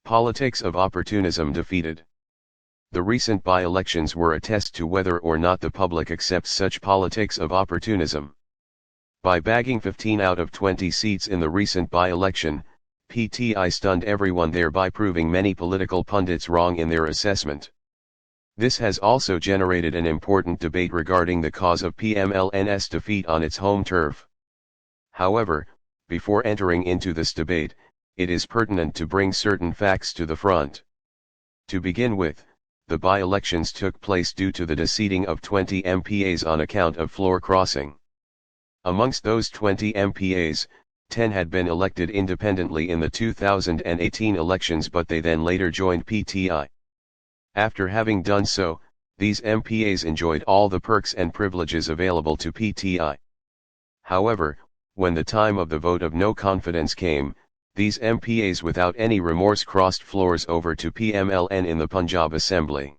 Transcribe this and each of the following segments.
Politics of opportunism defeated. The recent by-elections were a test to whether or not the public accepts such politics of opportunism. By bagging 15 out of 20 seats in the recent by-election, PTI stunned everyone, thereby proving many political pundits wrong in their assessment. This has also generated an important debate regarding the cause of PMLN's defeat on its home turf. However, before entering into this debate, it is pertinent to bring certain facts to the front. To begin with, the by-elections took place due to the deseating of 20 MPAs on account of floor crossing. Amongst those 20 MPAs, 10 had been elected independently in the 2018 elections, but they then later joined PTI. After having done so, these MPAs enjoyed all the perks and privileges available to PTI. However, when the time of the vote of no confidence came, these MPAs without any remorse crossed floors over to PMLN in the Punjab Assembly.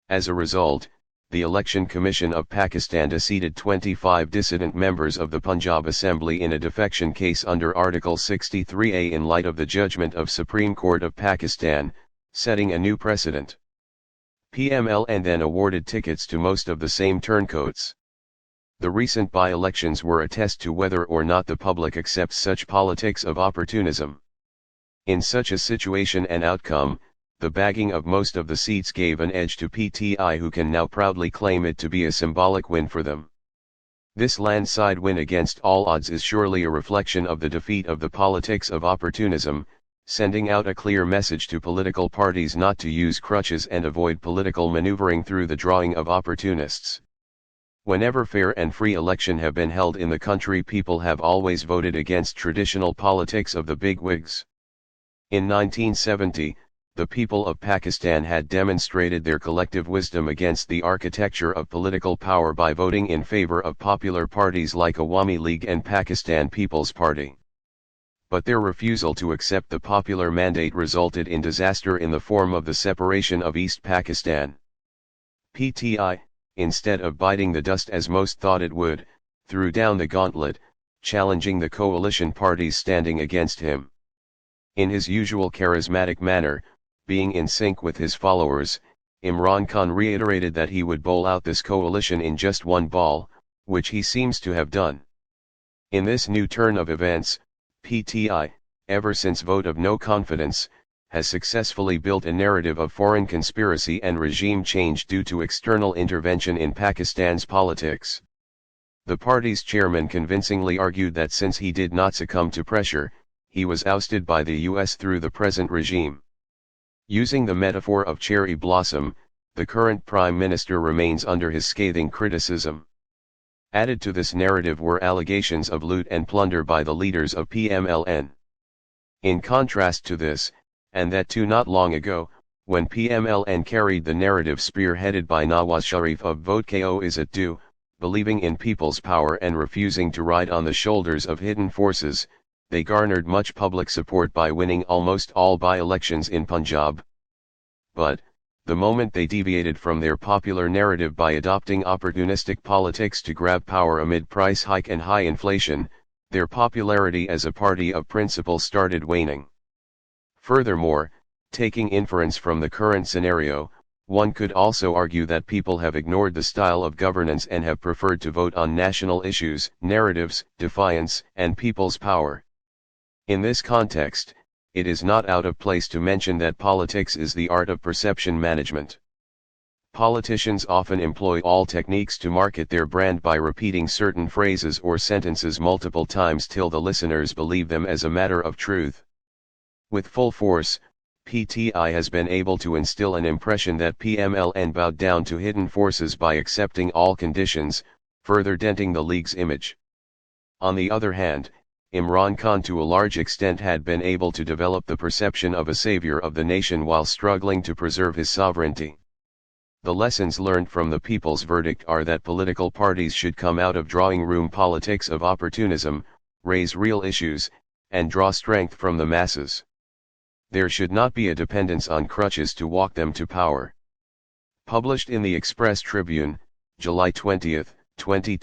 As a result, the Election Commission of Pakistan deseated 25 dissident members of the Punjab Assembly in a defection case under Article 63A in light of the judgment of Supreme Court of Pakistan, setting a new precedent. PMLN then awarded tickets to most of the same turncoats. The recent by-elections were a test to whether or not the public accepts such politics of opportunism. In such a situation and outcome, the bagging of most of the seats gave an edge to PTI, who can now proudly claim it to be a symbolic win for them. This landslide win against all odds is surely a reflection of the defeat of the politics of opportunism, sending out a clear message to political parties not to use crutches and avoid political maneuvering through the drawing of opportunists. Whenever fair and free election have been held in the country, people have always voted against traditional politics of the bigwigs. In 1970, the people of Pakistan had demonstrated their collective wisdom against the architecture of political power by voting in favor of popular parties like Awami League and Pakistan People's Party. But their refusal to accept the popular mandate resulted in disaster in the form of the separation of East Pakistan. PTI, instead of biting the dust as most thought it would, threw down the gauntlet, challenging the coalition parties standing against him. In his usual charismatic manner, being in sync with his followers, Imran Khan reiterated that he would bowl out this coalition in just one ball, which he seems to have done. In this new turn of events, PTI, ever since vote of no confidence, has successfully built a narrative of foreign conspiracy and regime change due to external intervention in Pakistan's politics. The party's chairman convincingly argued that since he did not succumb to pressure, he was ousted by the US through the present regime. Using the metaphor of cherry blossom, the current prime minister remains under his scathing criticism. Added to this narrative were allegations of loot and plunder by the leaders of PMLN. In contrast to this, and that too not long ago, when PMLN carried the narrative spearheaded by Nawaz Sharif of Vote Ko is it due, believing in people's power and refusing to ride on the shoulders of hidden forces, they garnered much public support by winning almost all by-elections in Punjab. But, the moment they deviated from their popular narrative by adopting opportunistic politics to grab power amid price hike and high inflation, their popularity as a party of principle started waning. Furthermore, taking inference from the current scenario, one could also argue that people have ignored the style of governance and have preferred to vote on national issues, narratives, defiance, and people's power. In this context, it is not out of place to mention that politics is the art of perception management. Politicians often employ all techniques to market their brand by repeating certain phrases or sentences multiple times till the listeners believe them as a matter of truth. With full force, PTI has been able to instill an impression that PMLN bowed down to hidden forces by accepting all conditions, further denting the League's image. On the other hand, Imran Khan to a large extent had been able to develop the perception of a savior of the nation while struggling to preserve his sovereignty. The lessons learned from the people's verdict are that political parties should come out of drawing room politics of opportunism, raise real issues, and draw strength from the masses. There should not be a dependence on crutches to walk them to power. Published in the Express Tribune, July 20, 2020.